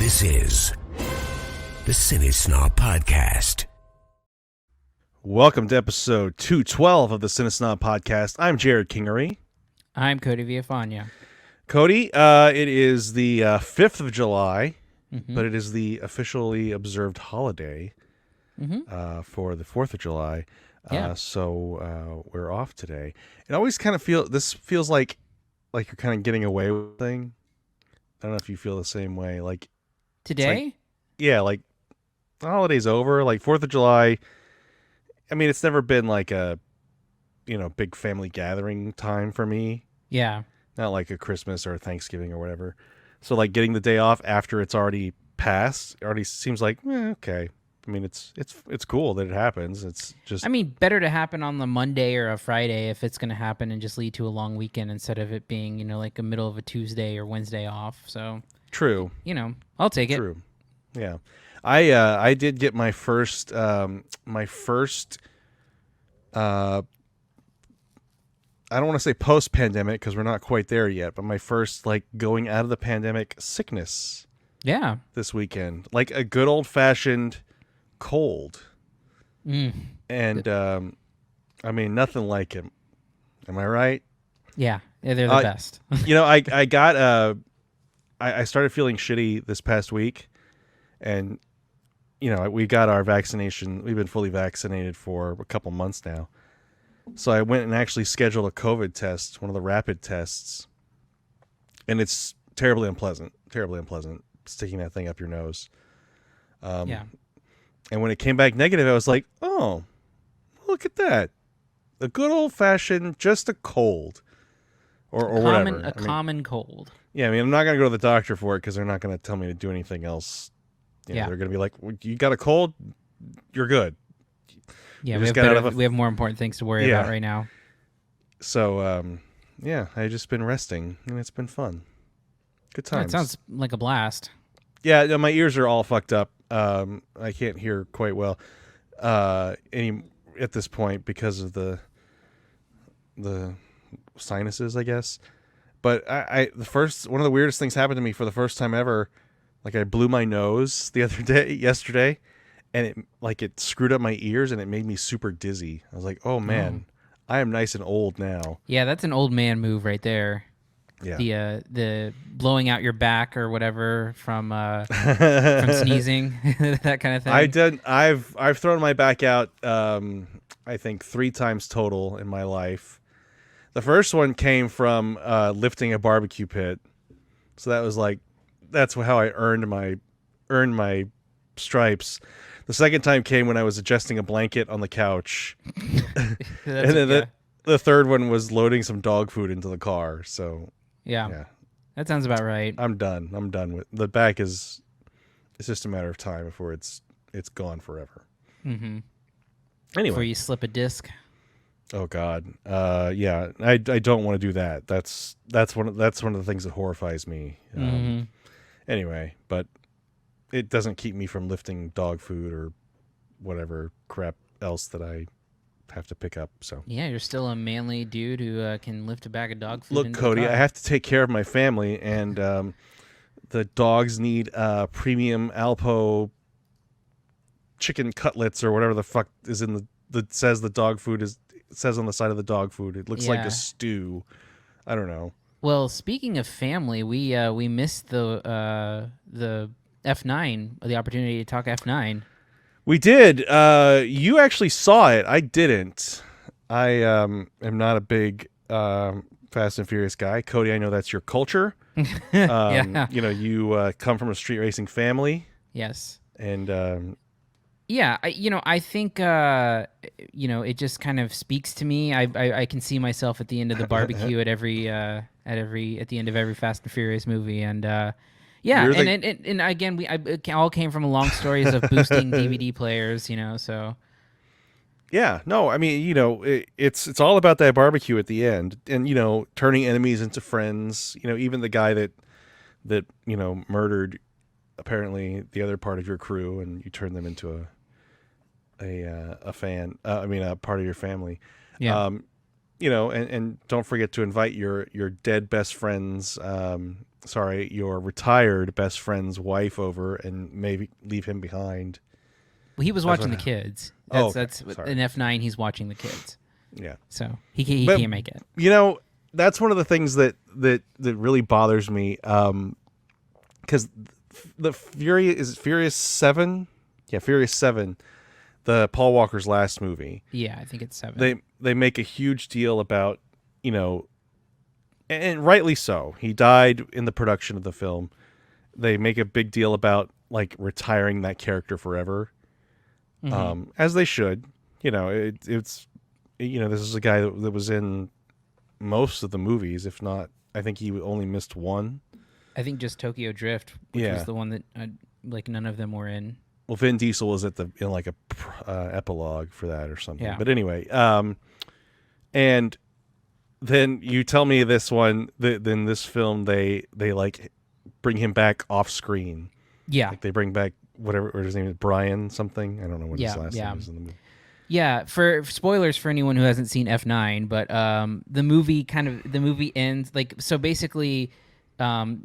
This is the CineSnob Podcast. Welcome to episode 212 of the CineSnob Podcast. I'm Jerrod Kingery. I'm Cody Villafana. Cody, it is the 5th of July, Mm-hmm. but it is the officially observed holiday for the 4th of July. Yeah. So we're off today. It always kind of feels like you're kind of getting away with a thing. I don't know if you feel the same way. Like Today? like the holiday's over. Like 4th of July. I mean, it's never been like a, big family gathering time for me. Yeah. Not like a Christmas or a Thanksgiving or whatever. So like getting the day off after it's already passed, already seems like, okay. I mean, it's cool that it happens. It's just, I mean, better to happen on the Monday or a Friday if it's going to happen and just lead to a long weekend instead of it being, like a middle of a Tuesday or Wednesday off. So, true. I'll take it. True. Yeah. I did get my first I don't want to say post-pandemic because we're not quite there yet, but my first like going out of the pandemic sickness Yeah. this weekend, like a good old-fashioned cold. And I mean, nothing like it. Am I right? Yeah. They're the best. I got I started feeling shitty this past week, and we got our vaccination. We've been fully vaccinated for a couple months now. So I went and actually scheduled a COVID test, one of the rapid tests, and it's terribly unpleasant. Sticking that thing up your nose. Yeah. And when it came back negative, I was like, oh, look at that. A good old-fashioned, just a cold. Or whatever. A common cold. Yeah, I mean, I'm not going to go to the doctor for it because they're not going to tell me to do anything else. Yeah. They're going to be like, you got a cold? You're good. Yeah, You we have more important things to worry about right now. So, I've just been resting, and it's been fun. Good times. It sounds like a blast. Yeah, no, my ears are all fucked up. I can't hear quite well any at this point because of the sinuses, I guess. But one of the weirdest things happened to me for the first time ever. Like I blew my nose yesterday, and it screwed up my ears and it made me super dizzy. I was like, oh man, I am nice and old now. Yeah, that's an old man move right there. Yeah. The blowing out your back or whatever from sneezing, that kind of thing. I've thrown my back out I think 3 times total in my life. The first one came from lifting a barbecue pit. So that's how I earned my stripes. The second time came when I was adjusting a blanket on the couch. And then the third one was loading some dog food into the car. So yeah. That sounds about right. I'm done with the back. It's just a matter of time before it's gone forever. Mm-hmm. Anyway, before you slip a disc. Oh God, yeah. I don't want to do that. That's one of the things that horrifies me. Anyway, but it doesn't keep me from lifting dog food or whatever crap else that I have to pick up. So yeah, you're still a manly dude who can lift a bag of dog food. Look, Cody, I have to take care of my family, and the dogs need premium Alpo chicken cutlets or whatever the fuck is in the says the dog food is. It says on the side of the dog food. It looks like a stew. I don't know. Well, speaking of family, we missed the F9, the opportunity to talk F9. We did. You actually saw it. I didn't. I am not a big Fast and Furious guy. Cody, I know that's your culture. Yeah. You come from a street racing family. Yes. And yeah, I think it just kind of speaks to me. I can see myself at the end of the barbecue at the end of every Fast and Furious movie, and and again, it all came from long stories of boosting DVD players, so. Yeah, no, I mean, it's all about that barbecue at the end, and turning enemies into friends. Even the guy that murdered apparently the other part of your crew, and you turn them into a fan. A part of your family. Yeah. And don't forget to invite your dead best friends your retired best friend's wife over and maybe leave him behind. Well, he was watching the kids. That's Sorry. in F9. He's watching the kids. Yeah. So he can't make it. That's one of the things that really bothers me. Because the Furious 7? Yeah, Furious 7, the Paul Walker's last movie. Yeah, I think it's 7. They make a huge deal about, and rightly so. He died in the production of the film. They make a big deal about like retiring that character forever, as they should. It's this is a guy that was in most of the movies, if not, I think he only missed one. I think just Tokyo Drift, which was the one that like none of them were in. Well, Vin Diesel was in like a epilogue for that or something. Yeah. But anyway, and then you tell me this one, then this film they like bring him back off screen. Yeah. Like they bring back whatever his name is, Brian something. I don't know what his last name is in the movie. Yeah, for spoilers for anyone who hasn't seen F9, but the movie ends like, so basically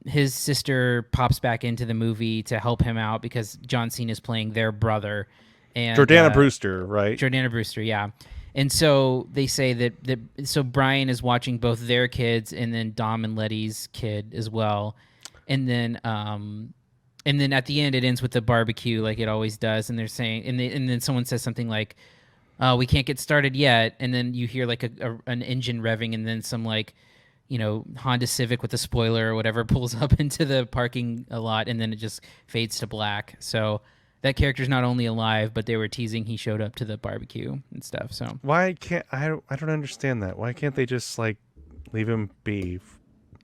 his sister pops back into the movie to help him out because John Cena is playing their brother, and Jordana Brewster, right? Jordana Brewster, yeah. And so they say that so Brian is watching both their kids and then Dom and Letty's kid as well, and then at the end it ends with the barbecue like it always does, and they're saying, and then someone says something like, we can't get started yet, and then you hear like an engine revving, and then some like, Honda Civic with a spoiler or whatever pulls up into the parking lot, and then it just fades to black. So that character's not only alive, but they were teasing he showed up to the barbecue and stuff. So why can't I don't understand that. Why can't they just like leave him be?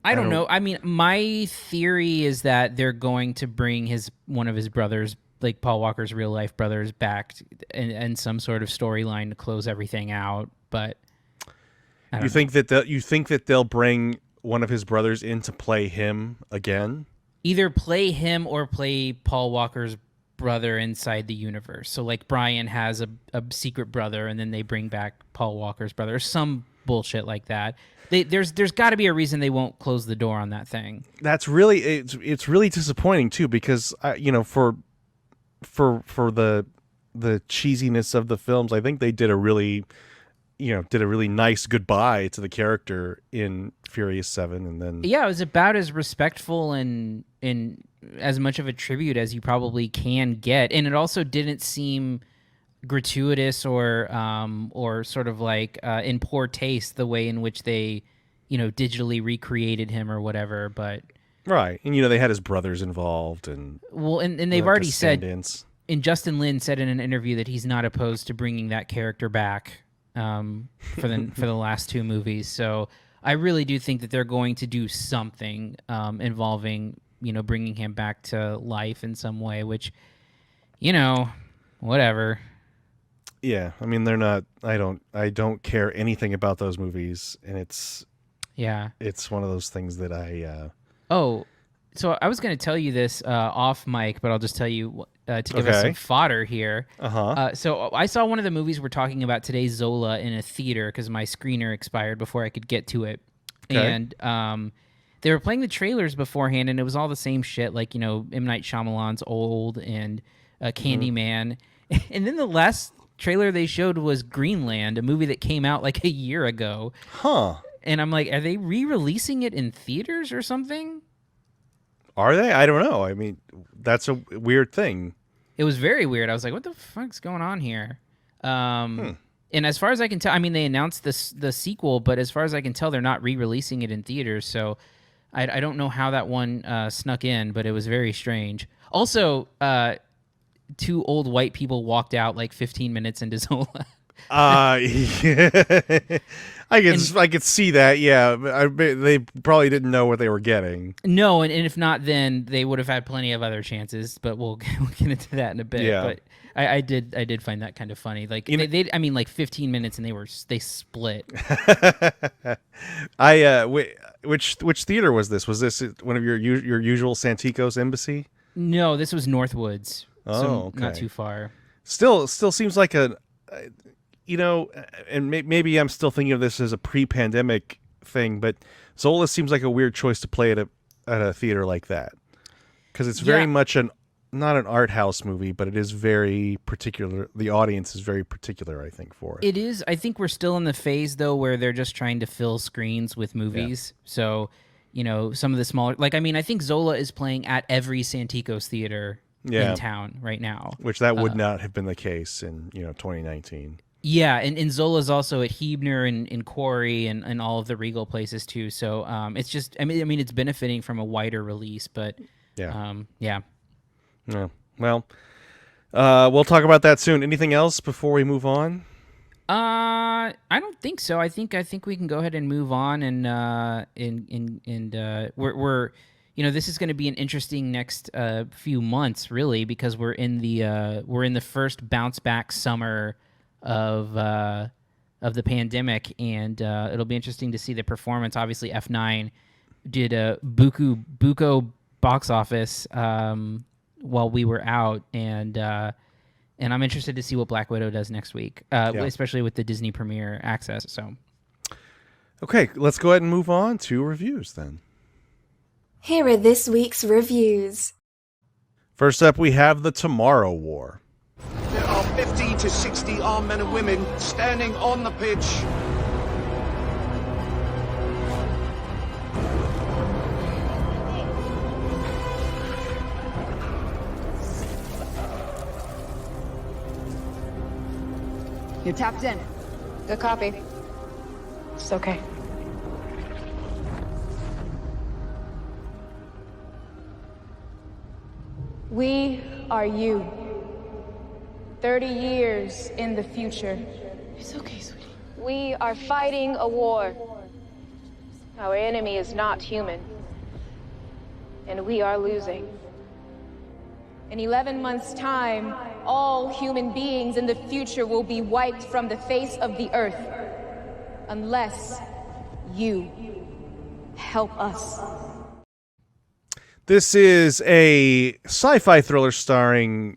I don't know. I mean, my theory is that they're going to bring one of his brothers, like Paul Walker's real life brothers, back and some sort of storyline to close everything out. But you think that they'll bring one of his brothers in to play him again? Either play him or play Paul Walker's brother inside the universe. So like Brian has a secret brother, and then they bring back Paul Walker's brother, or some bullshit like that. There's got to be a reason they won't close the door on that thing. That's really it's really disappointing too, because for the cheesiness of the films, I think they did a really nice goodbye to the character in Furious 7, and then it was about as respectful and as much of a tribute as you probably can get, and it also didn't seem gratuitous or sort of like in poor taste the way in which they digitally recreated him or whatever. But right, and they had his brothers involved, and they've already said, and Justin Lin said in an interview that he's not opposed to bringing that character back for the last two movies. So I really do think that they're going to do something involving bringing him back to life in some way, which whatever. Yeah, I mean, they're not. I don't care anything about those movies, and it's one of those things that I. So I was going to tell you this off mic, but I'll just tell you to give us some fodder here. So I saw one of the movies we're talking about today, Zola, in a theater because my screener expired before I could get to it, and they were playing the trailers beforehand, and it was all the same shit, like M. Night Shyamalan's Old and Candyman, and then the last trailer they showed was Greenland, a movie that came out like a year ago. And I'm like, are they re-releasing it in theaters or something? Are they? I don't know. I mean, that's a weird thing. It was very weird. I was like, what the fuck's going on here? And as far as I can tell, I mean, they announced the sequel, but as far as I can tell, they're not re-releasing it in theaters. So I don't know how that one snuck in, but it was very strange. Also, two old white people walked out like 15 minutes into Zola. I could see that. Yeah, they probably didn't know what they were getting. No, and if not, then they would have had plenty of other chances. But we'll get into that in a bit. Yeah. But I did find that kind of funny. Like they I mean, like 15 minutes, and they split. Which theater was this? Was this one of your usual Santikos Embassy? No, this was Northwoods. Okay. Not too far. Still seems like and maybe I'm still thinking of this as a pre-pandemic thing, but Zola seems like a weird choice to play at at a theater like that, because it's very much not an art house movie, but it is very particular. The audience is very particular, I think, for it. It is. I think we're still in the phase though where they're just trying to fill screens with movies. Yeah. So, some of the smaller, I think Zola is playing at every Santikos theater in town right now, which that would not have been the case in 2019. Yeah, and Zola's also at Hebner and Quarry and all of the Regal places too. So it's just, it's benefiting from a wider release, but yeah. Well, we'll talk about that soon. Anything else before we move on? I don't think so. I think we can go ahead and move on, and we're this is going to be an interesting next few months, really, because we're in the first bounce back summer of the pandemic, and it'll be interesting to see the performance. Obviously, F9 did a buco box office while we were out, and I'm interested to see what Black Widow does next week, especially with the Disney Premiere access. So, okay, let's go ahead and move on to reviews then. Here are this week's reviews. First up, we have The Tomorrow War. There are 50 to 60 armed men and women standing on the pitch. You're tapped in. Good copy. It's okay. We are you. 30 years in the future. It's okay, sweetie. We are fighting a war. Our enemy is not human. And we are losing. In 11 months' time, all human beings in the future will be wiped from the face of the earth. Unless you help us. This is a sci-fi thriller starring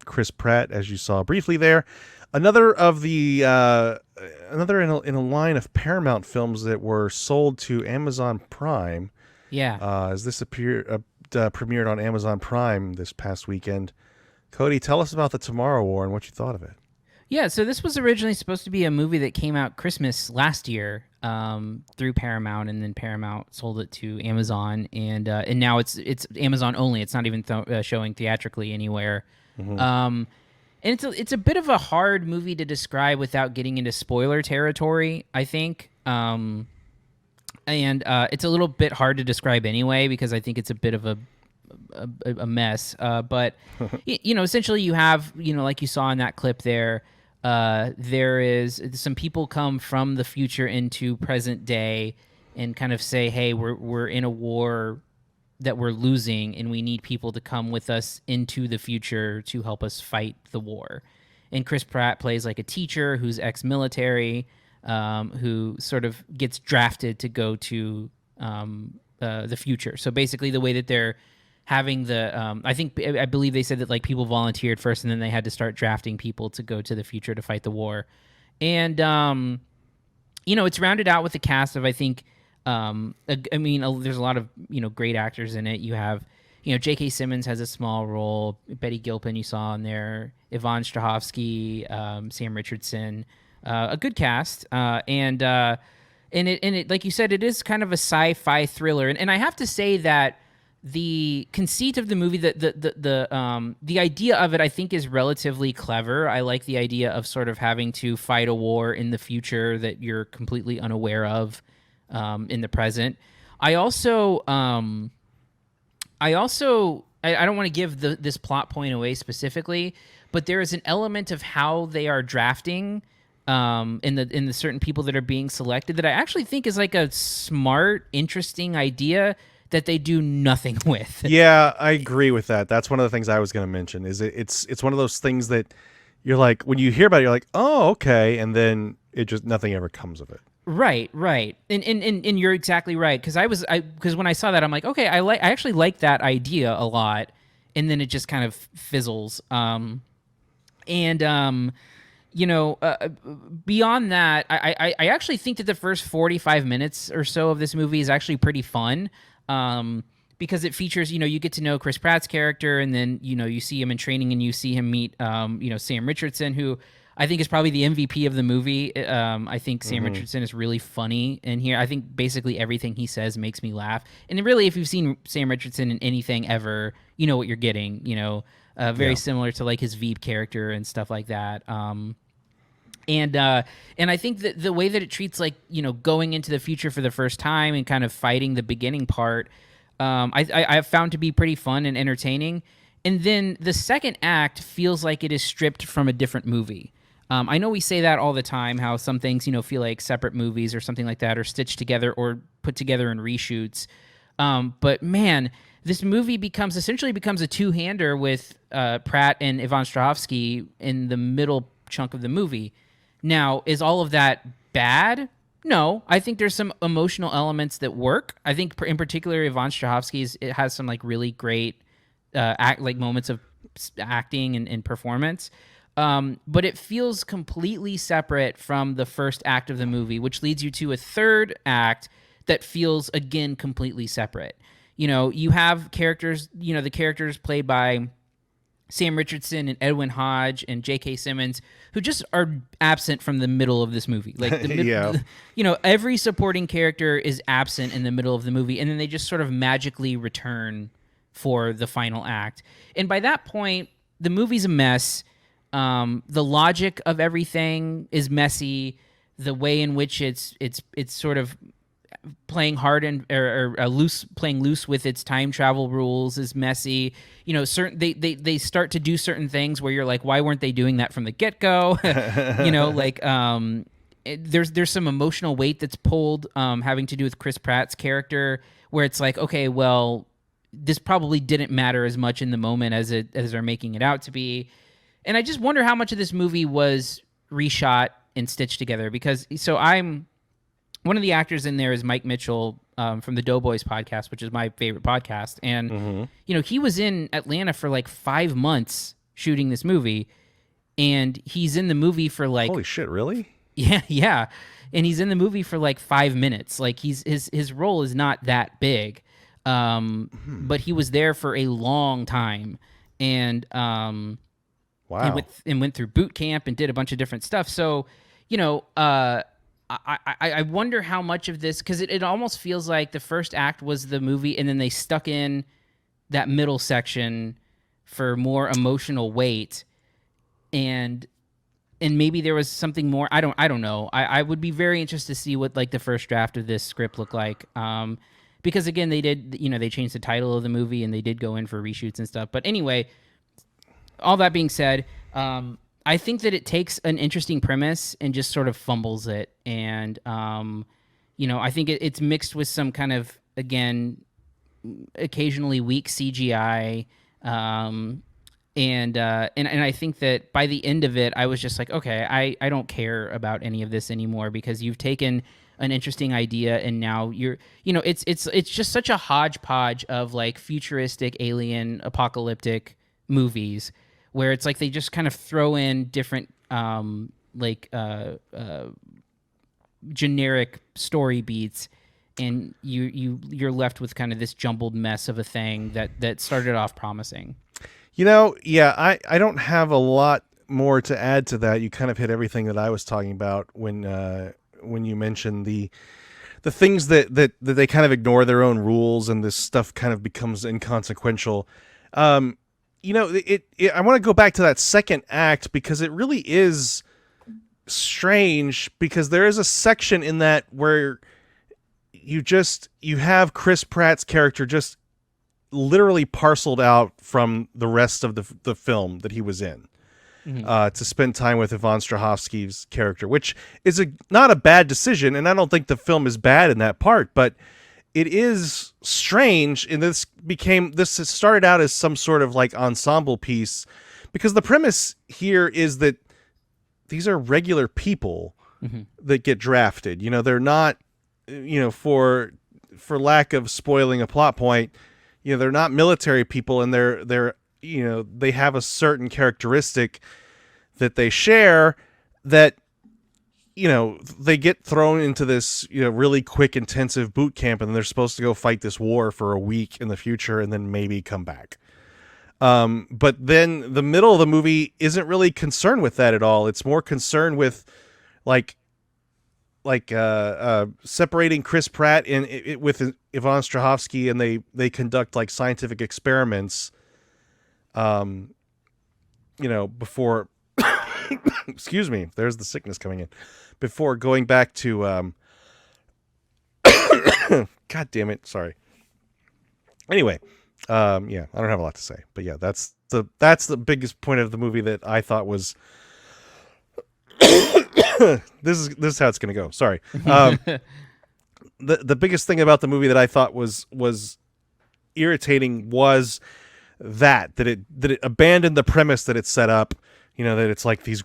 Chris Pratt, as you saw briefly there. Another of the another in a line of Paramount films that were sold to Amazon Prime. Yeah. As this premiered on Amazon Prime this past weekend. Cody, tell us about The Tomorrow War and what you thought of it. Yeah, so this was originally supposed to be a movie that came out Christmas last year through Paramount, and then Paramount sold it to Amazon, and now it's Amazon only. It's not even showing theatrically anywhere. Mm-hmm. And it's a bit of a hard movie to describe without getting into spoiler territory, I think. And it's a little bit hard to describe anyway because I think it's a bit of a mess. But essentially you have, like you saw in that clip there. There is some people come from the future into present day and kind of say, hey, we're in a war that we're losing and we need people to come with us into the future to help us fight the war. And Chris Pratt plays like a teacher who's ex-military, who sort of gets drafted to go to the future. So basically the way that they're having I believe they said that like people volunteered first and then they had to start drafting people to go to the future to fight the war. And, it's rounded out with a cast of, I think, there's a lot of, great actors in it. You have, J.K. Simmons has a small role. Betty Gilpin you saw in there. Yvonne Strahovski, Sam Richardson, a good cast. And it, like you said, it is kind of a sci-fi thriller. And I have to say that the conceit of the movie, the idea of it, I think, is relatively clever. I like the idea of sort of having to fight a war in the future that you're completely unaware of in the present. I don't want to give this plot point away specifically, but there is an element of how they are drafting in the certain people that are being selected that I actually think is like a smart, interesting idea that they do nothing with. Yeah, I agree with that. That's one of the things I was going to mention. Is it's one of those things that you're like, when you hear about it, you're like, oh, okay, and then it just nothing ever comes of it. Right, and you're exactly right because when I saw that, I'm like, okay, I actually like that idea a lot, and then it just kind of fizzles. Beyond that, I actually think that the first 45 minutes or so of this movie is actually pretty fun. Because it features, you get to know Chris Pratt's character, and then, you see him in training, and you see him meet, Sam Richardson, who I think is probably the MVP of the movie. I think Sam Richardson is really funny in here. I think basically everything he says makes me laugh. And really, if you've seen Sam Richardson in anything ever, you know what you're getting, very similar to like his Veep character and stuff like that. And I think that the way that it treats, like, going into the future for the first time and kind of fighting the beginning part, I have found to be pretty fun and entertaining. And then the second act feels like it is stripped from a different movie. I know we say that all the time, how some things, feel like separate movies or something like that, or stitched together or put together in reshoots. But man, this movie essentially becomes a two-hander with Pratt and Yvonne Strahovski in the middle chunk of the movie. Now, is all of that bad? No, I think there's some emotional elements that work. I think in particular, Yvonne Strahovski it has some like really great moments of acting and performance. But it feels completely separate from the first act of the movie, which leads you to a third act that feels, again, completely separate. You have characters, the characters played by Sam Richardson and Edwin Hodge and J.K. Simmons, who just are absent from the middle of this movie. Like, every supporting character is absent in the middle of the movie, and then they just sort of magically return for the final act. And by that point, the movie's a mess. The logic of everything is messy. The way in which it's sort of playing hard and or playing loose with its time travel rules is messy. They start to do certain things where you're like, why weren't they doing that from the get-go? There's some emotional weight that's pulled, having to do with Chris Pratt's character, where it's like, okay, well, this probably didn't matter as much in the moment as they're making it out to be. And I just wonder how much of this movie was reshot and stitched together, because one of the actors in there is Mike Mitchell, from the Doughboys podcast, which is my favorite podcast. And, he was in Atlanta for like 5 months shooting this movie, and he's in the movie for like... Holy shit, really? Yeah. And he's in the movie for like 5 minutes. Like, his role is not that big. But he was there for a long time. And, wow. And went through boot camp and did a bunch of different stuff. So, I wonder how much of this, because it almost feels like the first act was the movie, and then they stuck in that middle section for more emotional weight, and maybe there was something more. I don't know. I would be very interested to see what like the first draft of this script looked like, because again, they did, they changed the title of the movie, and they did go in for reshoots and stuff. But anyway, all that being said, I think that it takes an interesting premise and just sort of fumbles it. And, I think it's mixed with some kind of, again, occasionally weak CGI. And I think that by the end of it, I was just like, okay, I don't care about any of this anymore, because you've taken an interesting idea, and now it's just such a hodgepodge of like futuristic, alien, apocalyptic movies, where it's like they just kind of throw in different generic story beats, and you're left with kind of this jumbled mess of a thing that started off promising. I don't have a lot more to add to that. You kind of hit everything that I was talking about when you mentioned the things that they kind of ignore their own rules, and this stuff kind of becomes inconsequential. I want to go back to that second act, because it really is strange, because there is a section in that where you have Chris Pratt's character just literally parceled out from the rest of the film that he was in, to spend time with Yvonne Strahovski's character, which is not a bad decision, and I don't think the film is bad in that part, but it is strange, and this started out as some sort of like ensemble piece, because the premise here is that these are regular people that get drafted. They're not, for lack of spoiling a plot point, they're not military people, and they're they have a certain characteristic that they share that they get thrown into this, really quick, intensive boot camp, and they're supposed to go fight this war for a week in the future and then maybe come back. But then the middle of the movie isn't really concerned with that at all. It's more concerned with separating Chris Pratt with Yvonne Strahovski, and they conduct like scientific experiments, before, excuse me, there's the sickness coming in, before going back to, God damn it. Sorry. Anyway, I don't have a lot to say, but yeah, that's the biggest point of the movie that I thought was, this is how it's going to go. Sorry. The biggest thing about the movie that I thought was irritating was that it abandoned the premise that it set up, that it's like these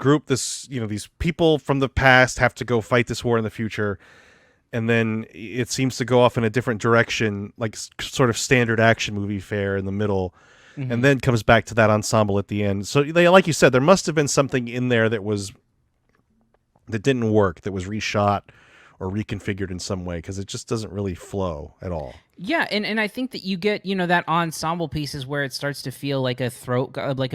people from the past have to go fight this war in the future. And then it seems to go off in a different direction, like sort of standard action movie fare in the middle, and then comes back to that ensemble at the end. So like you said, there must have been something in there that didn't work, that was reshot or reconfigured in some way, because it just doesn't really flow at all. Yeah, and I think that you get, that ensemble pieces where it starts to feel like a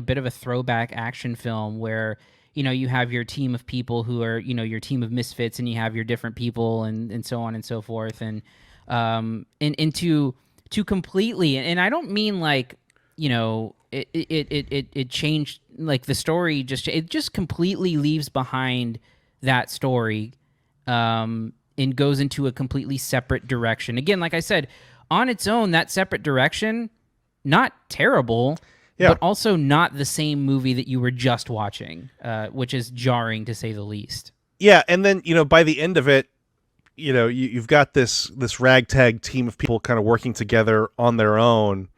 bit of a throwback action film where, you have your team of people who are, your team of misfits, and you have your different people and so on and so forth. And to completely, and I don't mean like, it changed, like the story just completely leaves behind that story, and goes into a completely separate direction. Again, like I said, on its own, that separate direction, not terrible, but also not the same movie that you were just watching, which is jarring to say the least. Yeah, and then, by the end of it, you've got this ragtag team of people kind of working together on their own,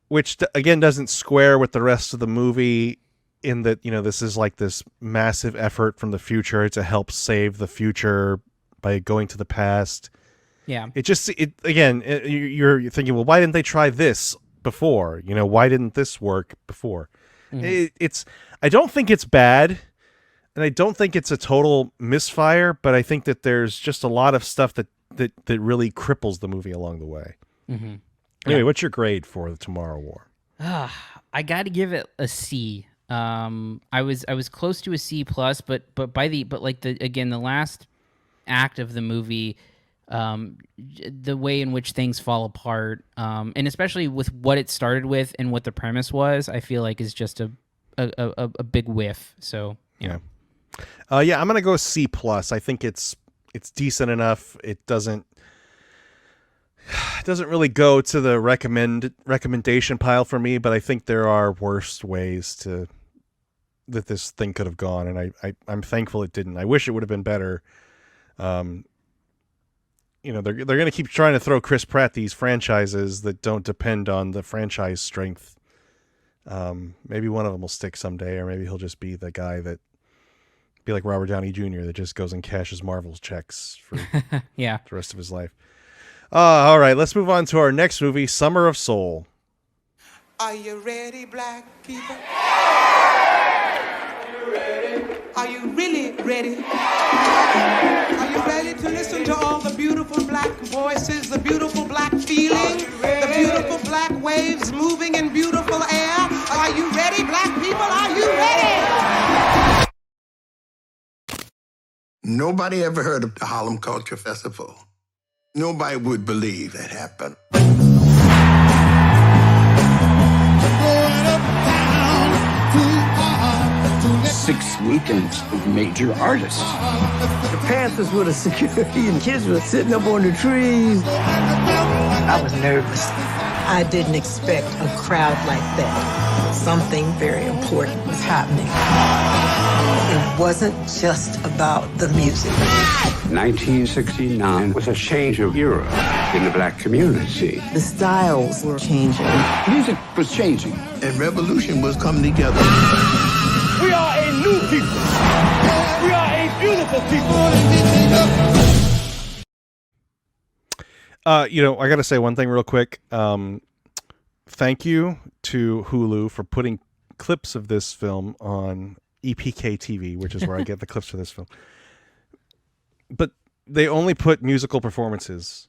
which, again, doesn't square with the rest of the movie, in that, this is like this massive effort from the future to help save the future by going to the past. Yeah. You're thinking, well, why didn't they try this before? Why didn't this work before? I don't think it's bad, and I don't think it's a total misfire, but I think that there's just a lot of stuff that really cripples the movie along the way. Mm-hmm. Anyway, what's your grade for the Tomorrow War? I got to give it a C. I was close to a C plus, but the last act of the movie, the way in which things fall apart, and especially with what it started with and what the premise was, I feel like is just a big whiff. So yeah. I'm gonna go C plus. I think it's decent enough. It doesn't really go to the recommendation pile for me, but I think there are worse ways that this thing could have gone, and I'm thankful it didn't. I wish it would have been better. They're going to keep trying to throw Chris Pratt these franchises that don't depend on the franchise strength. Maybe one of them will stick someday, or maybe he'll just be the guy that be like Robert Downey Jr. that just goes and cashes Marvel's checks for the rest of his life. All right, let's move on to our next movie, Summer of Soul. Are you ready, black people? Are you really ready? Are you ready to listen to all the beautiful black voices, the beautiful black feeling, the beautiful black waves moving in beautiful air? Are you ready, black people? Are you ready? Nobody ever heard of the Harlem Culture Festival. Nobody would believe that happened. 6 weekends of major artists. The Panthers were the security and kids were sitting up on the trees. I was nervous. I didn't expect a crowd like that. Something very important was happening. It wasn't just about the music. 1969 was a change of era in the black community. The styles were changing. Music was changing. And revolution was coming together. We are a new people. We are a beautiful people. I got to say one thing real quick. Thank you to Hulu for putting clips of this film on EPK TV, which is where I get the clips for this film. but they only put musical performances,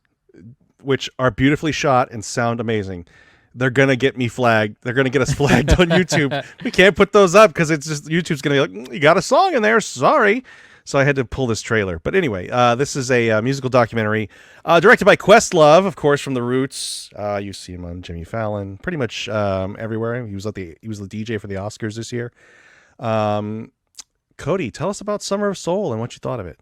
which are beautifully shot and sound amazing. They're gonna get me flagged. They're gonna get us flagged on YouTube. We can't put those up because it's just YouTube's gonna be like, you got a song in there. Sorry. So I had to pull this trailer. But anyway, this is a musical documentary directed by Questlove, of course, from The Roots. You see him on Jimmy Fallon, pretty much everywhere. He was the DJ for the Oscars this year. Cody, tell us about Summer of Soul and what you thought of it.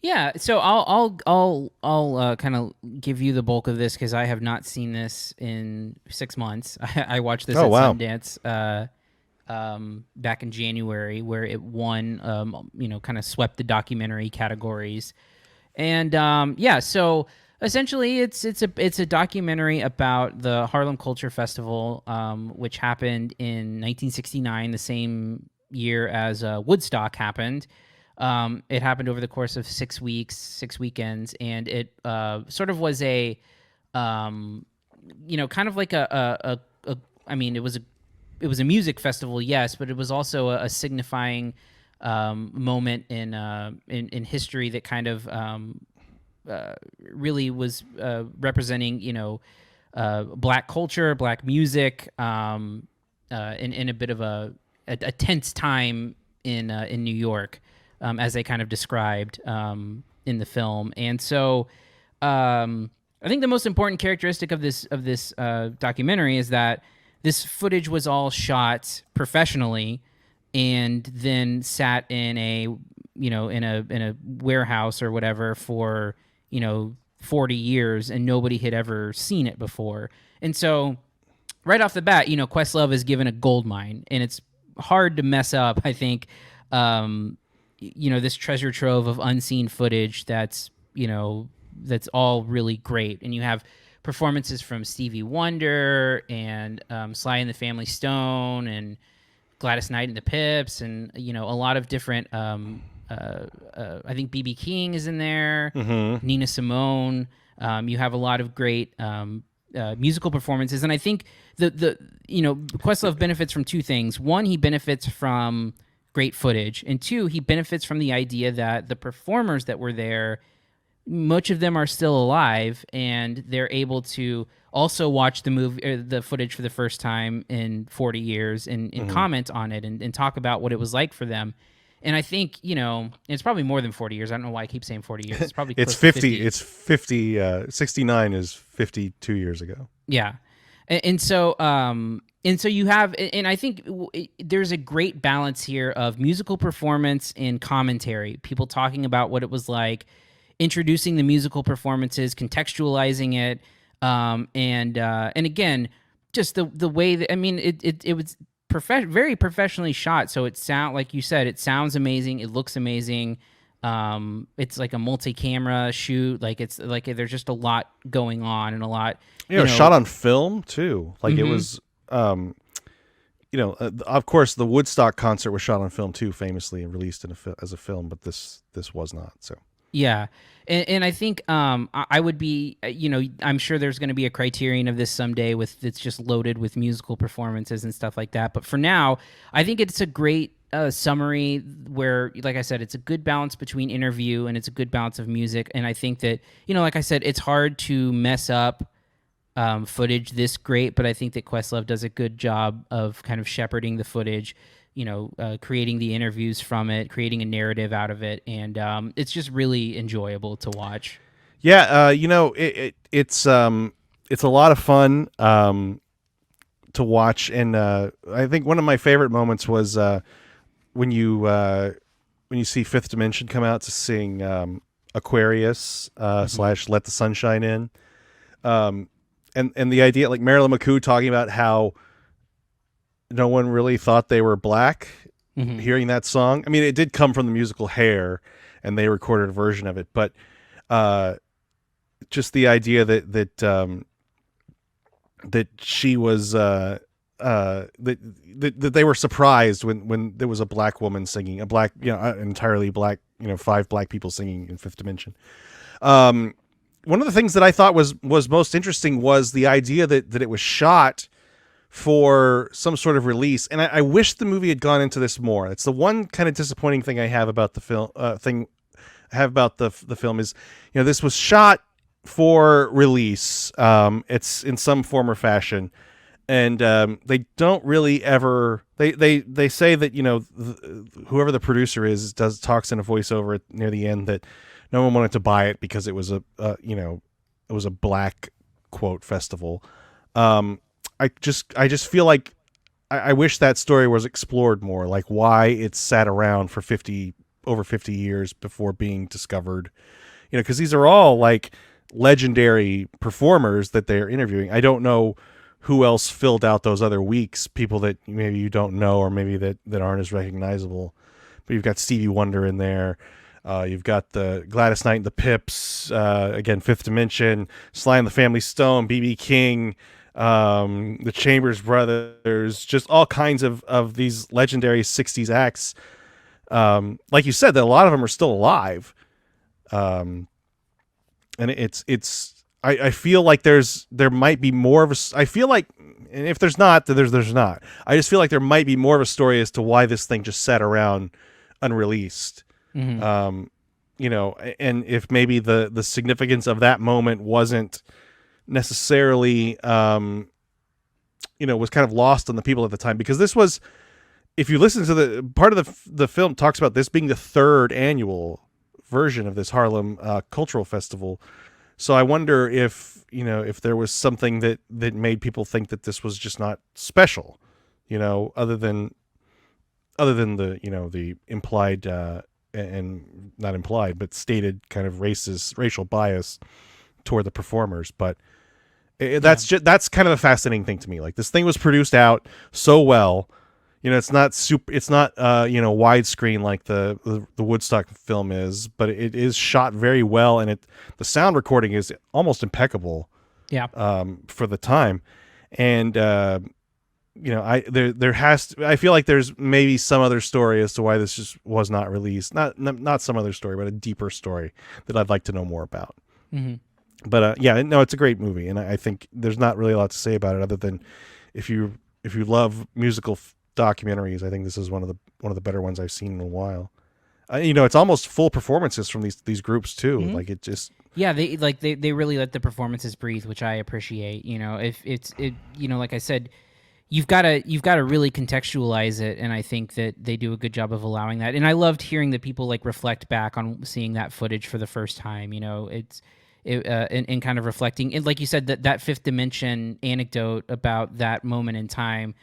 Yeah, so I'll kind of give you the bulk of this because I have not seen this in 6 months. I watched this at Sundance back in January, where it won, kind of swept the documentary categories, and so essentially it's a documentary about the Harlem Culture Festival, which happened in 1969, the same year as Woodstock happened. It happened over the course of 6 weeks, 6 weekends, and it sort of was a, kind of like it was a music festival, yes, but it was also a signifying moment in history that kind of really was representing, Black culture, Black music, in a bit of a tense time in New York. As they kind of described in the film. And so I think the most important characteristic of this documentary is that this footage was all shot professionally and then sat in a warehouse or whatever for 40 years, and nobody had ever seen it before. And so right off the bat, Questlove is given a gold mine, and it's hard to mess up, I think, this treasure trove of unseen footage that's all really great. And you have performances from Stevie Wonder and Sly and the Family Stone and Gladys Knight and the Pips, and a lot of different I think B.B. King is in there, Nina Simone. You have a lot of great musical performances, and I think the Questlove benefits from two things. One, he benefits from great footage, and two, he benefits from the idea that the performers that were there, much of them are still alive, and they're able to also watch the movie or the footage for the first time in 40 years and comment on it and talk about what it was like for them. And I think, it's probably more than 40 years. I don't know why I keep saying 40 years. It's probably it's 50. It's 50. 69 is 52 years ago. Yeah. And so you have, and I think there's a great balance here of musical performance and commentary. People talking about what it was like, introducing the musical performances, contextualizing it, and again, just the way that, it was very professionally shot. So it like you said, it sounds amazing. It looks amazing. It's like a multi-camera shoot. Like it's like there's just a lot going on and a lot. Shot on film too. Like it was, of course, the Woodstock concert was shot on film too, famously, and released as a film. But this was not. So yeah, and I think I would be, I'm sure there's going to be a criterion of this someday it's just loaded with musical performances and stuff like that. But for now, I think it's a great summary where, like I said, it's a good balance between interview and it's a good balance of music. And I think that, like I said, it's hard to mess up footage this great, but I think that Questlove does a good job of kind of shepherding the footage, creating the interviews from it, creating a narrative out of it, and it's just really enjoyable to watch. Yeah, it's a lot of fun to watch, and I think one of my favorite moments was when you see Fifth Dimension come out to sing Aquarius / Let the Sunshine In, and the idea, like Marilyn McCoo talking about how no one really thought they were black, hearing that song. I mean, it did come from the musical Hair, and they recorded a version of it, but just the idea that she was that they were surprised when there was a black woman singing, entirely black, 5 black people singing in Fifth Dimension. One of the things that I thought was most interesting was the idea that it was shot for some sort of release, and I wish the movie had gone into this more. It's the one kind of disappointing thing I have about the film have about the film is, this was shot for release. It's in some form or fashion, and they don't really ever. They say that whoever the producer is talks in a voiceover near the end that no one wanted to buy it because it was it was a black quote festival. I just feel like I wish that story was explored more, like why it sat around for over 50 years before being discovered. Because these are all like legendary performers that they're interviewing. I don't know who else filled out those other weeks, people that maybe you don't know or maybe that aren't as recognizable. But you've got Stevie Wonder in there. You've got the Gladys Knight and the Pips, again, Fifth Dimension, Sly and the Family Stone, B.B. King, the Chambers Brothers, just all kinds of these legendary 60s acts. Like you said, that a lot of them are still alive. And I feel like there might be more of a, I feel like, and if there's not, then there's not. I just feel like there might be more of a story as to why this thing just sat around unreleased. Mm-hmm. And if maybe the significance of that moment wasn't necessarily, was kind of lost on the people at the time, because this was, if you listen to the part of the film talks about this being the third annual version of this Harlem Cultural Festival. So I wonder if there was something that made people think that this was just not special, other than the, the implied, and not implied, but stated kind of racial bias toward the performers. But that's kind of a fascinating thing to me. Like, this thing was produced out so well, it's not widescreen like the Woodstock film is, but it is shot very well, and the sound recording is almost impeccable. Yeah. For the time, and I feel like there's maybe some other story as to why this just was not released. Not some other story, but a deeper story that I'd like to know more about. Mm-hmm. But it's a great movie, and I think there's not really a lot to say about it other than if you love musical documentaries, I think this is one of the better ones I've seen in a while. It's almost full performances from these groups too. Mm-hmm. Like, it just. Yeah, they really let the performances breathe, which I appreciate. If it's like I said, you've got to really contextualize it, and I think that they do a good job of allowing that. And I loved hearing that people like reflect back on seeing that footage for the first time. And kind of reflecting, and like you said, that Fifth Dimension anecdote about that moment in time.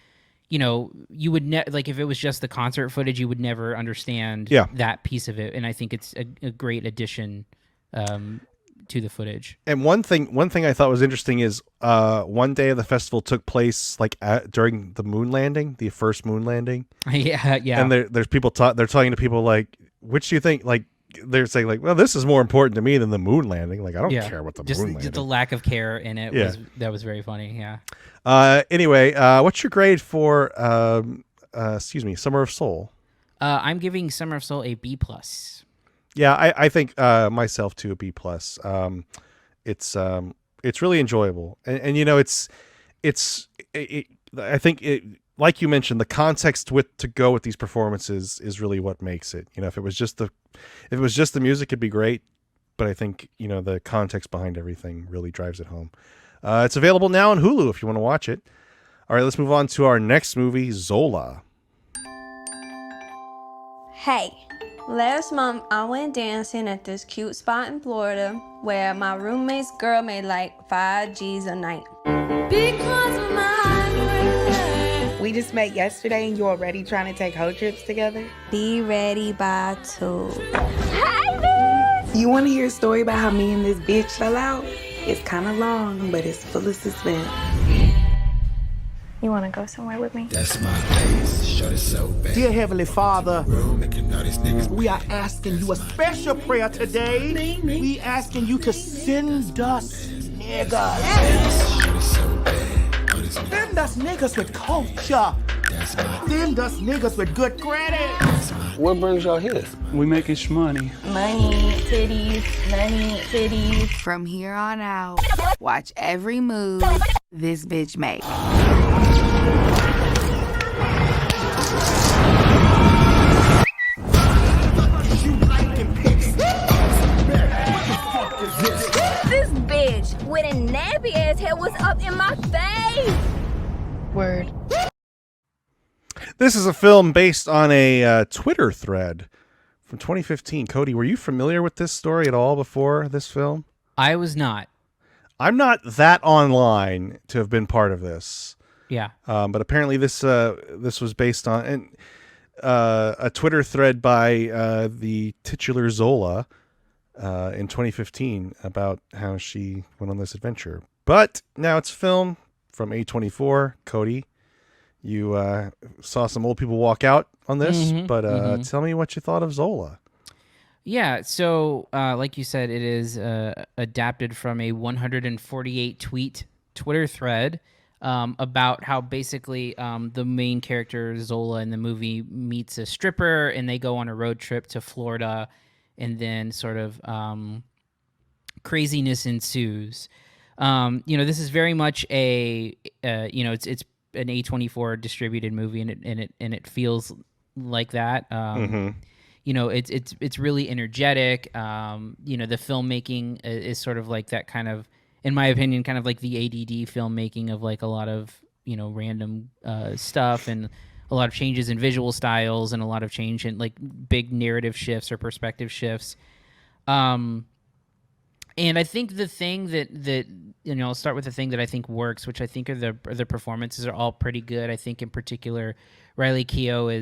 You would like if it was just the concert footage, you would never understand that piece of it. And I think it's a great addition to the footage. And one thing I thought was interesting is one day of the festival took place like during the moon landing, the first moon landing. Yeah. And there's people they're talking to people like, which do you think? Like, they're saying like, well, this is more important to me than the moon landing. Like, I don't care what the moon landing. Just the lack of care in it was very funny. Yeah. Anyway, what's your grade for Summer of Soul? I'm giving Summer of Soul a B+. Yeah, I think myself too, a B+. It's really enjoyable, and I think it, like you mentioned, the context to go with these performances is really what makes it. If it was just the music, it'd be great, but I think the context behind everything really drives it home. It's available now on Hulu if you want to watch it. All right, let's move on to our next movie, Zola. Hey, last month I went dancing at this cute spot in Florida where my roommate's girl made like 5 G's a night. Because of my We just met yesterday and you're already trying to take whole trips together? Be ready by 2. Hi, bitch! You want to hear a story about how me and this bitch fell out? It's kind of long, but it's full of suspense. You want to go somewhere with me? That's my place. Shut it so bad. Dear Heavenly Father, we are asking you a special prayer today. We asking you to send us niggas. Send us niggas with culture. Send us niggas with good credit. What brings y'all here? We making shmoney. Money, titties. From here on out, watch every move this bitch make. This is a film based on a Twitter thread from 2015. Cody, were you familiar with this story at all before this film? I was not. I'm not that online to have been part of this. Yeah. But apparently this was based on a Twitter thread by the titular Zola in 2015 about how she went on this adventure. But now it's a film from A24. Cody, you saw some old people walk out on this, but tell me what you thought of Zola. Yeah, so like you said, it is adapted from a 148 tweet Twitter thread about how basically the main character Zola in the movie meets a stripper and they go on a road trip to Florida, and then sort of craziness ensues. This is very much a it's an A24 distributed movie, and it feels like that. It's really energetic. The filmmaking is sort of like that kind of, in my opinion, kind of like the ADD filmmaking of like a lot of, random stuff, and a lot of changes in visual styles, and a lot of change in like big narrative shifts or perspective shifts. And I think the thing that I'll start with the thing that I think works, which I think are the performances are all pretty good. I think in particular, Riley Keough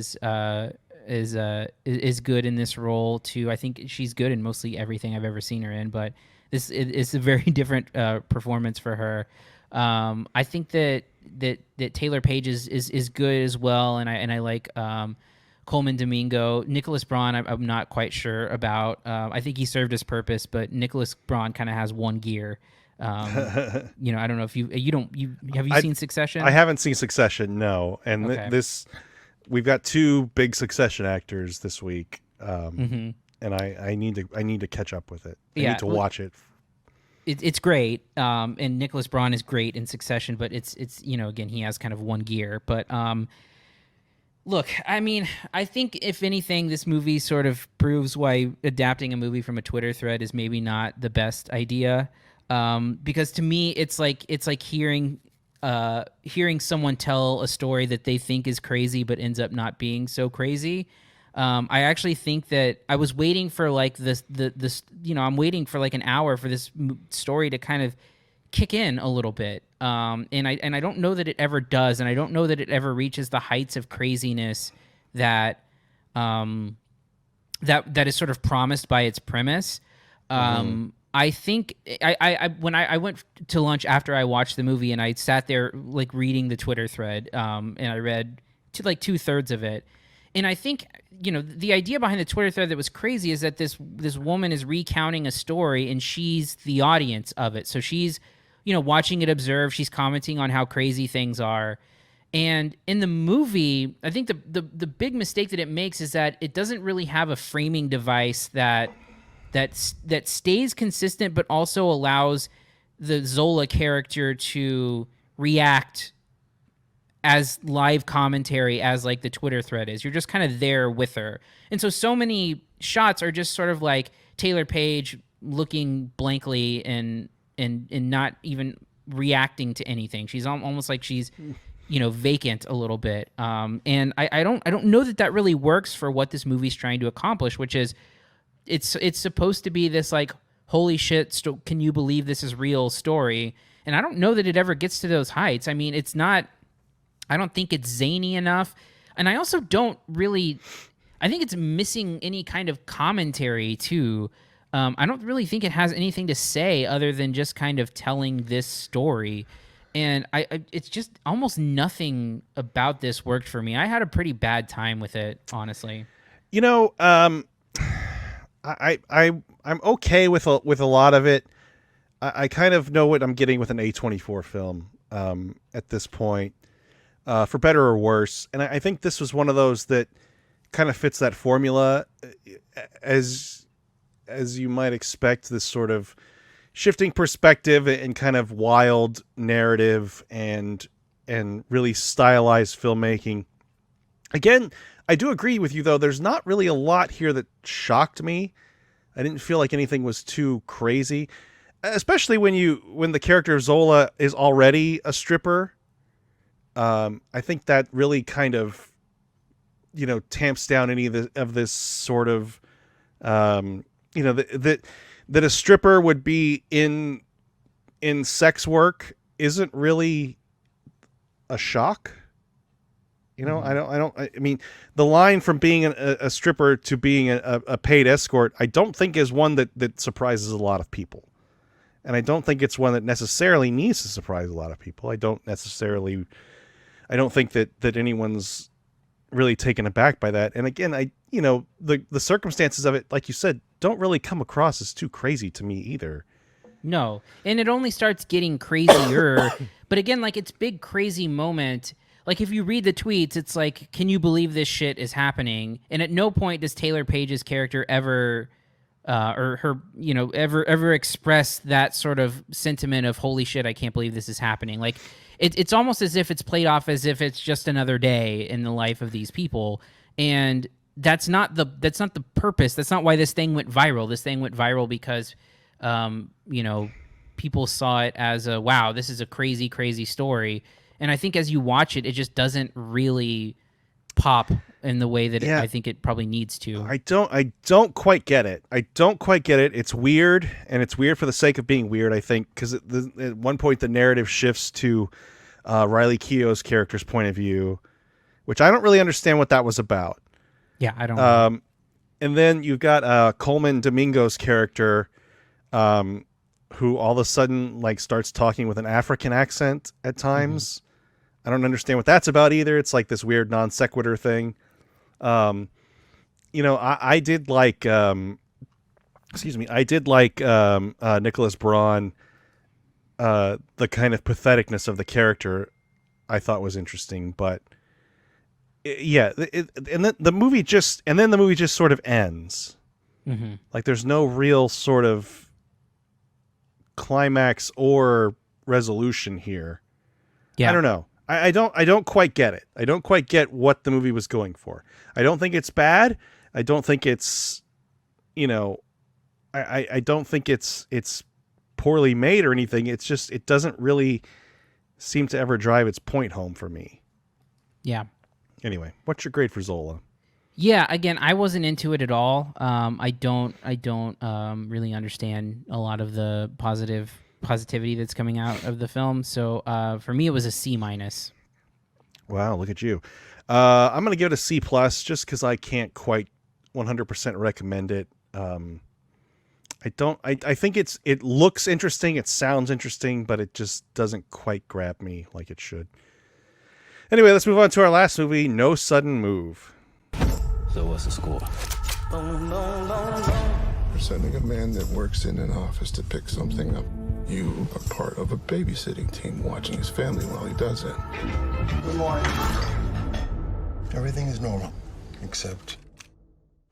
is good in this role too. I think she's good in mostly everything I've ever seen her in, but this is a very different performance for her. I think that Taylor Page is good as well, and I like Coleman Domingo. Nicholas Braun, I'm not quite sure about. I think he served his purpose, but Nicholas Braun kind of has one gear. I don't know if you seen Succession? I haven't seen Succession, no. And okay. We've got two big Succession actors this week, and I need to catch up with it. I need to watch it. It's great, and Nicholas Braun is great in Succession, but it's again, he has kind of one gear. But look, I mean, I think if anything, this movie sort of proves why adapting a movie from a Twitter thread is maybe not the best idea, because to me, it's like hearing someone tell a story that they think is crazy but ends up not being so crazy. I actually think that I was waiting for like I'm waiting for like an hour for this story to kind of kick in a little bit. And I don't know that it ever does, and I don't know that it ever reaches the heights of craziness that that is sort of promised by its premise. I think when I went to lunch after I watched the movie, and I sat there like reading the Twitter thread, and I read to like 2/3 of it, and I think the idea behind the Twitter thread that was crazy is that this woman is recounting a story, and she's the audience of it, so she's watching it observe, she's commenting on how crazy things are. And in the movie, I think the big mistake that it makes is that it doesn't really have a framing device that stays consistent, but also allows the Zola character to react as live commentary as like the Twitter thread is. You're just kind of there with her. And so many shots are just sort of like Taylor Page looking blankly and not even reacting to anything. She's almost like she's vacant a little bit. And I don't know that really works for what this movie's trying to accomplish, which is it's supposed to be this like, holy shit, can you believe this is real story? And I don't know that it ever gets to those heights. I mean, I don't think it's zany enough. And I also I think it's missing any kind of commentary too. I don't really think it has anything to say other than just kind of telling this story. And it's just almost nothing about this worked for me. I had a pretty bad time with it, honestly. I'm okay with a lot of it. I kind of know what I'm getting with an A24 film at this point, for better or worse. And I think this was one of those that kind of fits that formula, as you might expect, this sort of shifting perspective and kind of wild narrative and really stylized filmmaking. Again, I do agree with you, though. There's not really a lot here that shocked me. I didn't feel like anything was too crazy, especially when the character of Zola is already a stripper. I think that really kind of tamps down any of this sort of, that a stripper would be in sex work isn't really a shock. I mean, the line from being a stripper to being a paid escort, I don't think is one that surprises a lot of people. And I don't think it's one that necessarily needs to surprise a lot of people. I don't think that anyone's really taken aback by that. And again, the circumstances of it, like you said, don't really come across as too crazy to me either. No. And it only starts getting crazier. But again, like, it's big crazy moment. Like, if you read the tweets, it's like, can you believe this shit is happening? And at no point does Taylor Page's character ever, ever express that sort of sentiment of, holy shit, I can't believe this is happening. Like, it's almost as if it's played off as if it's just another day in the life of these people. And that's not the purpose. That's not why this thing went viral. This thing went viral because, people saw it as a, wow, this is a crazy, crazy story. And I think as you watch it, it just doesn't really pop in the way that I think it probably needs to. I don't quite get it. It's weird, and it's weird for the sake of being weird, I think, because at one point the narrative shifts to Riley Keough's character's point of view, which I don't really understand what that was about. Yeah, I don't know. And then you've got Coleman Domingo's character, who all of a sudden like starts talking with an African accent at times. Mm-hmm. I don't understand what that's about either. It's like this weird non sequitur thing. I did like, Nicholas Braun. The kind of patheticness of the character I thought was interesting, but the movie just sort of ends. Mm-hmm. Like there's no real sort of climax or resolution here. Yeah. I don't know. I don't quite get it. I don't quite get what the movie was going for. I don't think it's bad. I don't think it's, I don't think it's poorly made or anything. It's just, it doesn't really seem to ever drive its point home for me. Yeah. Anyway, what's your grade for Zola? Yeah, again, I wasn't into it at all. I don't really understand a lot of the positivity that's coming out of the film. So for me, it was a C-. Wow, look at you. I'm going to give it a C+, just because I can't quite 100% recommend it. I think it looks interesting, it sounds interesting, but it just doesn't quite grab me like it should. Anyway, let's move on to our last movie, No Sudden Move. So what's the score? We're sending a man that works in an office to pick something up. You are part of a babysitting team watching his family while he does it. Good morning. Everything is normal, except...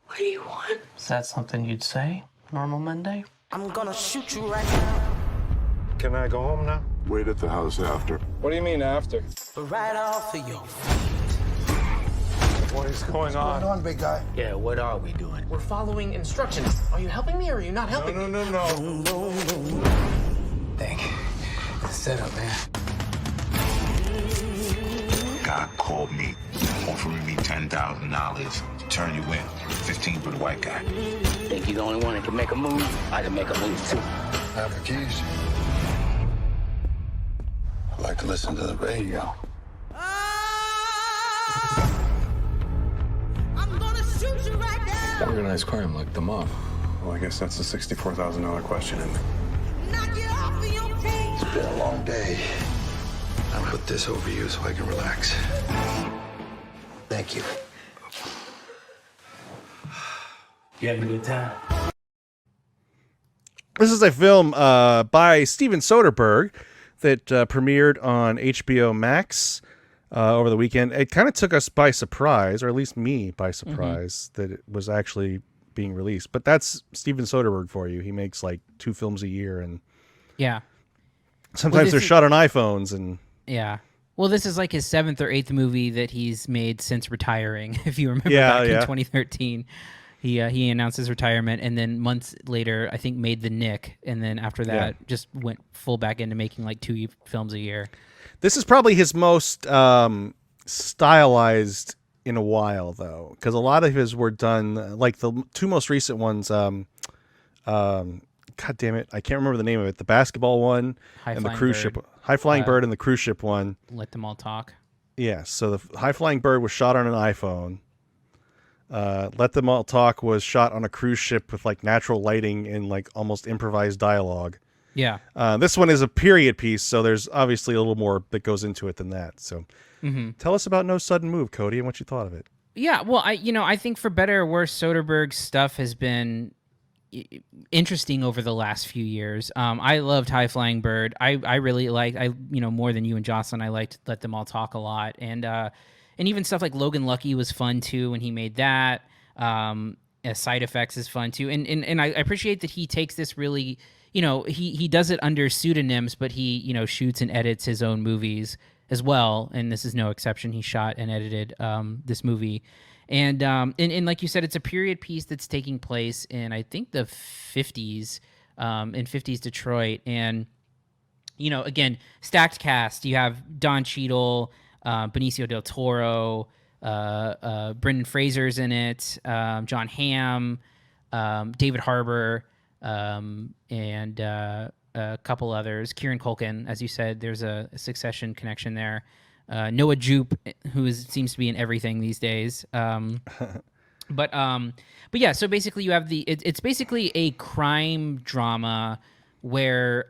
What do you want? Is that something you'd say? Normal Monday? I'm gonna shoot you right now. Can I go home now? Wait at the house after. What do you mean after? Right off of your feet. What is going on? What's going on, big guy? Yeah, what are we doing? We're following instructions. Are you helping me or are you not helping me? No. Thank you. Set up, man. God called me, offering me $10,000 to turn you in. 15 for the white guy. Think you're the only one that can make a move? I can make a move, too. I have the keys. I like to listen to the radio. Organized crime like the mob. Well, I guess that's a $64,000 question. It's been a long day. I'll put this over you so I can relax. Thank you. You having a good time? This is a film by Steven Soderbergh that premiered on HBO Max over the weekend. It kind of took us by surprise, or at least me by surprise, that it was actually being released. But that's Steven Soderbergh for you. He makes like 2 films a year, and yeah, sometimes they're shot on iPhones. And yeah, well, this is like his 7th or 8th movie that he's made since retiring. If you remember, back in 2013. He announced his retirement, and then months later, I think, made The Knick, and then after that, just went full back into making like 2 films a year. This is probably his most stylized in a while though, because a lot of his were done like the two most recent ones. God damn it, I can't remember the name of it. The basketball one and the cruise ship, High Flying Bird, and the cruise ship one. Let Them All Talk. Yeah, so the High Flying Bird was shot on an iPhone. Let Them All Talk was shot on a cruise ship with like natural lighting and like almost improvised dialogue. Yeah. This one is a period piece, so there's obviously a little more that goes into it than that. So tell us about No Sudden Move, Cody, and what you thought of it. Yeah, well, I think for better or worse, Soderbergh's stuff has been interesting over the last few years. I loved High Flying Bird. I really liked, more than you and Jocelyn, I liked Let Them All Talk a lot. And even stuff like Logan Lucky was fun too when he made that. Side Effects is fun too. And I appreciate that he takes this really, he does it under pseudonyms, but he, shoots and edits his own movies as well. And this is no exception. He shot and edited this movie. And like you said, it's a period piece that's taking place in, I think, the 50s, in 50s Detroit. And, again, stacked cast. You have Don Cheadle, Benicio del Toro, Brendan Fraser's in it, John Hamm, David Harbour, and a couple others. Kieran Culkin, as you said, there's a Succession connection there. Noah Jupe, who seems to be in everything these days. But yeah, so basically you have it's basically a crime drama where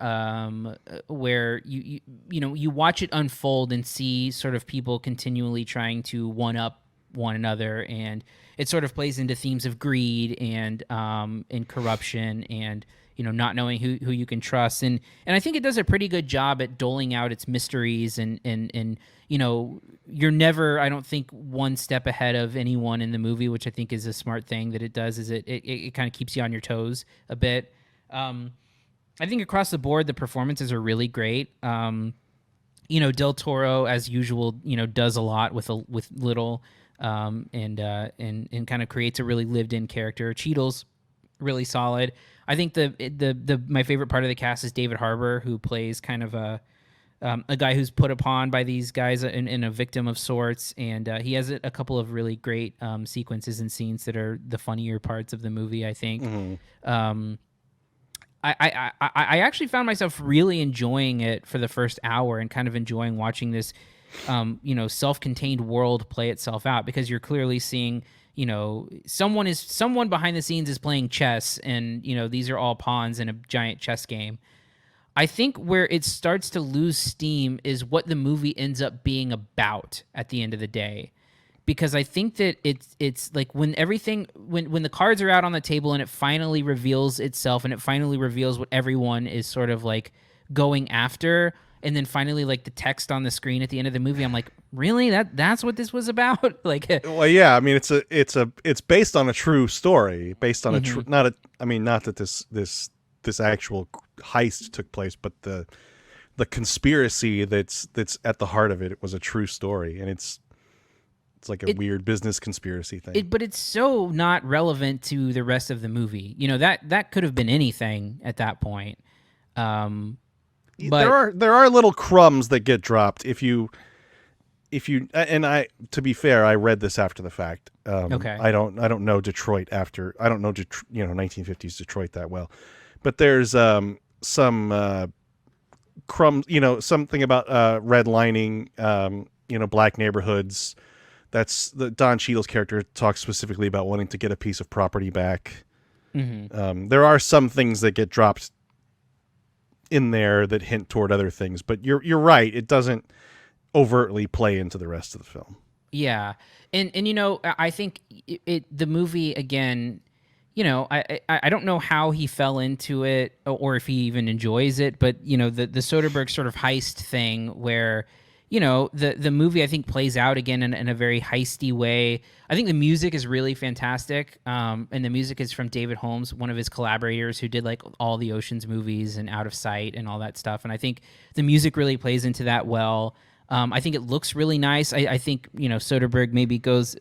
you watch it unfold and see sort of people continually trying to one up one another, and it sort of plays into themes of greed and corruption and not knowing who you can trust, and I think it does a pretty good job at doling out its mysteries and you're never, I don't think, one step ahead of anyone in the movie, which I think is a smart thing that it does. Is it kind of keeps you on your toes a bit. I think across the board the performances are really great. Del Toro, as usual, does a lot with little, and kind of creates a really lived-in character. Cheadle's really solid. I think the my favorite part of the cast is David Harbour, who plays kind of a guy who's put upon by these guys and a victim of sorts, and he has a couple of really great sequences and scenes that are the funnier parts of the movie, I think. Mm-hmm. I actually found myself really enjoying it for the first hour and kind of enjoying watching this self-contained world play itself out, because you're clearly seeing someone behind the scenes is playing chess, and these are all pawns in a giant chess game. I think where it starts to lose steam is what the movie ends up being about at the end of the day, because I think that it's like when the cards are out on the table and it finally reveals itself and it finally reveals what everyone is sort of like going after, and then finally like the text on the screen at the end of the movie, I'm like, really? That's what this was about? Like, well, yeah, I mean, it's based on a true story, based on not that this actual heist took place, but the conspiracy that's at the heart of it was a true story, and it's like a weird business conspiracy thing. But it's so not relevant to the rest of the movie. That could have been anything at that point. But there are little crumbs that get dropped if you and to be fair, I read this after the fact. Okay. I don't know Detroit after. I don't know 1950s Detroit that well. But there's some crumbs, something about redlining, black neighborhoods. That's the Don Cheadle's character talks specifically about wanting to get a piece of property back. Mm-hmm. There are some things that get dropped in there that hint toward other things, but you're right. It doesn't overtly play into the rest of the film. Yeah, and I think the movie again. I don't know how he fell into it or if he even enjoys it, but the Soderbergh sort of heist thing where, the movie I think plays out again in a very heisty way. I think the music is really fantastic. And the music is from David Holmes, one of his collaborators who did like all the Ocean's movies and Out of Sight and all that stuff. And I think the music really plays into that well. I think it looks really nice. I think Soderbergh maybe goes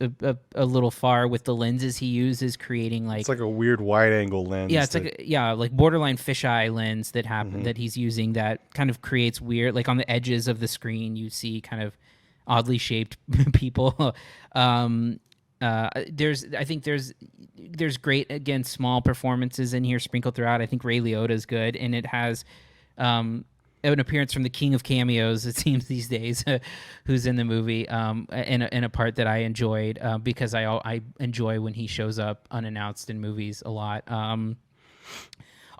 a little far with the lenses he uses, creating like it's like a weird wide angle lens. Yeah, like borderline fisheye lens that he's using that kind of creates weird, like on the edges of the screen you see kind of oddly shaped people. There's great, again, small performances in here sprinkled throughout. I think Ray Liotta is good, and it has an appearance from the king of cameos, it seems these days, who's in the movie, in a part that I enjoyed, because I enjoy when he shows up unannounced in movies a lot.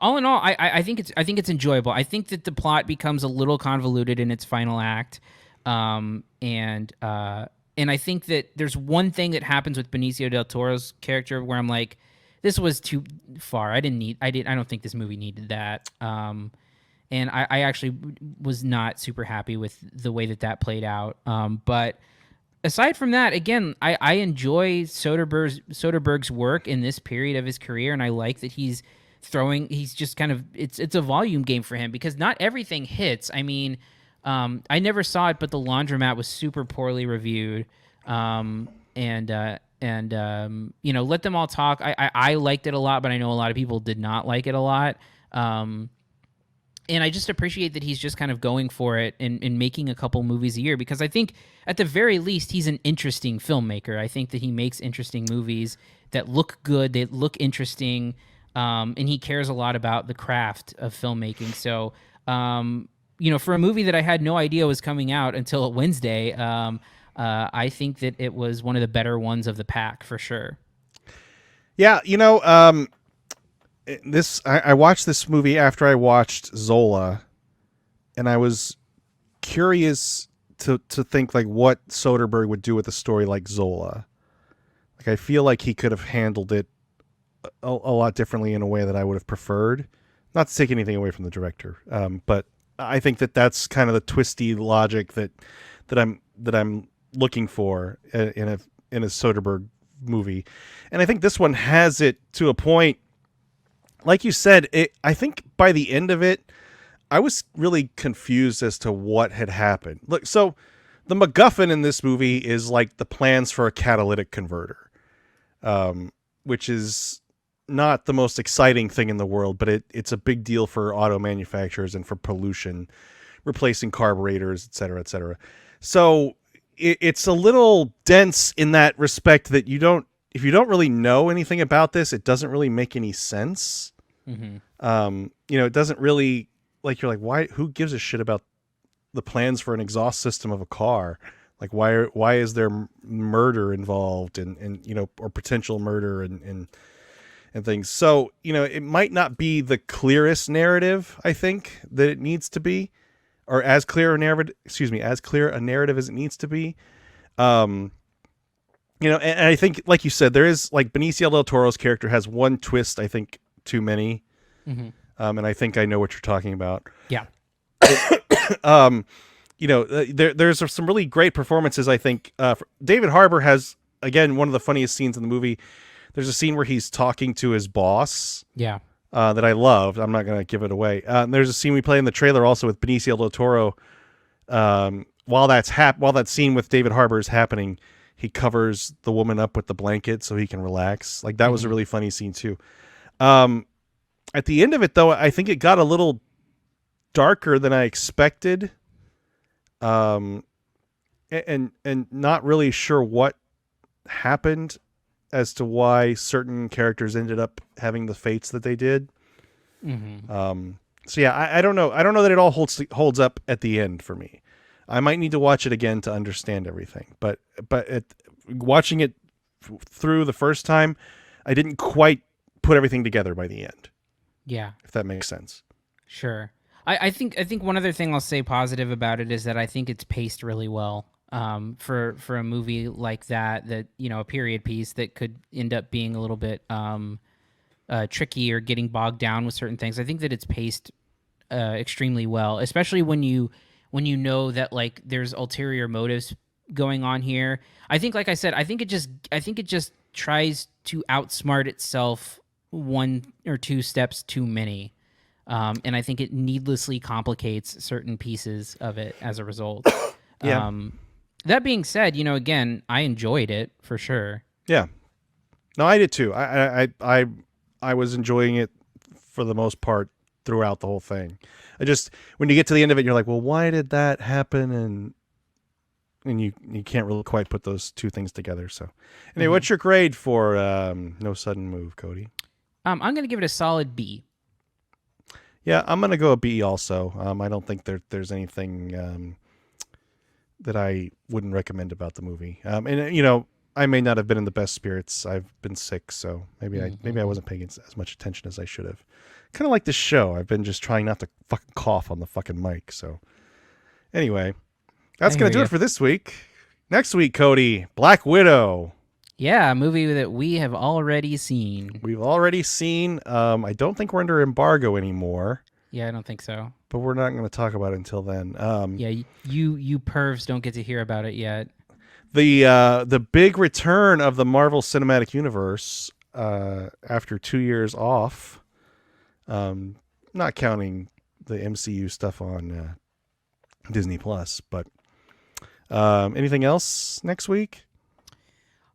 All in all, I think it's enjoyable. I think that the plot becomes a little convoluted in its final act, and I think that there's one thing that happens with Benicio del Toro's character where I'm like, this was too far. I don't think this movie needed that. And I actually was not super happy with the way that played out. But aside from that, again, I enjoy Soderbergh's work in this period of his career, and I like that he's just kind of, it's a volume game for him because not everything hits. I mean, I never saw it, but The Laundromat was super poorly reviewed. Let Them All Talk. I liked it a lot, but I know a lot of people did not like it a lot. And I just appreciate that he's just kind of going for it and making a couple movies a year, because I think at the very least he's an interesting filmmaker. I think that he makes interesting movies that look good, they look interesting, and he cares a lot about the craft of filmmaking. So, for a movie that I had no idea was coming out until Wednesday, I think that it was one of the better ones of the pack for sure. Yeah, I watched this movie after I watched Zola, and I was curious to think like what Soderbergh would do with a story like Zola. Like, I feel like he could have handled it a lot differently in a way that I would have preferred. Not to take anything away from the director, but I think that's kind of the twisty logic that I'm looking for in a Soderbergh movie, and I think this one has it to a point. Like you said, I think by the end of it, I was really confused as to what had happened. Look, so the MacGuffin in this movie is like the plans for a catalytic converter, which is not the most exciting thing in the world, but it's a big deal for auto manufacturers and for pollution, replacing carburetors, et cetera, et cetera. So it's a little dense in that respect that if you don't really know anything about this, it doesn't really make any sense. Mm-hmm. It doesn't really, like, you're like, why, who gives a shit about the plans for an exhaust system of a car? Like, why is there murder involved and or potential murder and things. So, it might not be the clearest narrative, I think, that it needs to be, or as clear a narrative as it needs to be. And I think, like you said, there is, like, Benicio del Toro's character has one twist, I think, too many. Mm-hmm. And I think I know what you're talking about. Yeah. There's some really great performances, I think. David Harbour has, again, one of the funniest scenes in the movie. There's a scene where he's talking to his boss. Yeah. That I loved. I'm not going to give it away. There's a scene we play in the trailer also with Benicio del Toro. While that scene with David Harbour is happening, he covers the woman up with the blanket so he can relax. Like, that was a really funny scene too. At the end of it, though, I think it got a little darker than I expected. And not really sure what happened as to why certain characters ended up having the fates that they did. Mm-hmm. So yeah, I don't know. I don't know that it all holds up at the end for me. I might need to watch it again to understand everything. But watching it through the first time, I didn't quite put everything together by the end. Yeah, if that makes sense. Sure. I think one other thing I'll say positive about it is that I think it's paced really well. For a movie like that, a period piece that could end up being a little bit tricky or getting bogged down with certain things. I think that it's paced extremely well, especially when you know that, like, there's ulterior motives going on here. I think, like I said, I think it just tries to outsmart itself one or two steps too many. And I think it needlessly complicates certain pieces of it as a result. Yeah. That being said, again, I enjoyed it for sure. Yeah. No, I did too. I was enjoying it for the most part throughout the whole thing. When you get to the end of it, you're like, well, why did that happen? And and you can't really quite put those two things together. So, anyway, what's your grade for No Sudden Move, Cody? I'm going to give it a solid B. Yeah, I'm going to go a B also. I don't think there's anything that I wouldn't recommend about the movie. And you know, I may not have been in the best spirits. I've been sick, so maybe I wasn't paying as much attention as I should have. Kind of like this show. I've been just trying not to fucking cough on the fucking mic. So anyway, that's going to do it for this week. Next week, Cody, Black Widow. Yeah, a movie that we have already seen. We've already seen. I don't think we're under embargo anymore. Yeah, I don't think so. But we're not going to talk about it until then. Yeah, you pervs don't get to hear about it yet. The big return of the Marvel Cinematic Universe after 2 years off, not counting the MCU stuff on Disney Plus. But anything else next week?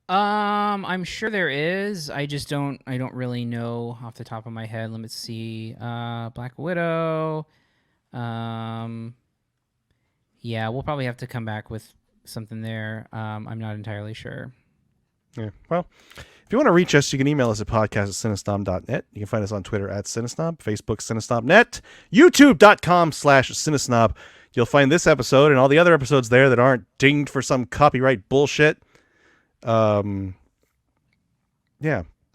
I'm sure there is. I don't really know off the top of my head. Let me see. Black Widow. Yeah, we'll probably have to come back with something there. I'm not entirely sure. Yeah. Well, if you want to reach us, you can email us at podcast@cinesnob.net. You can find us on Twitter @CineSnob, Facebook CineSnobNet, YouTube.com/CineSnob. You'll find this episode and all the other episodes there that aren't dinged for some copyright bullshit. Yeah,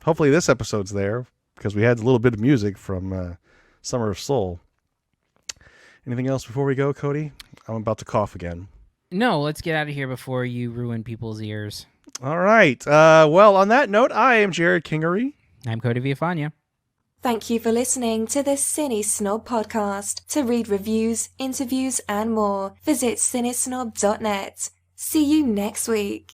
hopefully this episode's there because we had a little bit of music from Summer of Soul. Anything else before we go, Cody? I'm about to cough again. No, let's get out of here before you ruin people's ears. All right. Well, on that note, I am Jerrod Kingery. I'm Cody Villafana. Thank you for listening to the CineSnob podcast. To read reviews, interviews, and more, visit CineSnob.net. See you next week.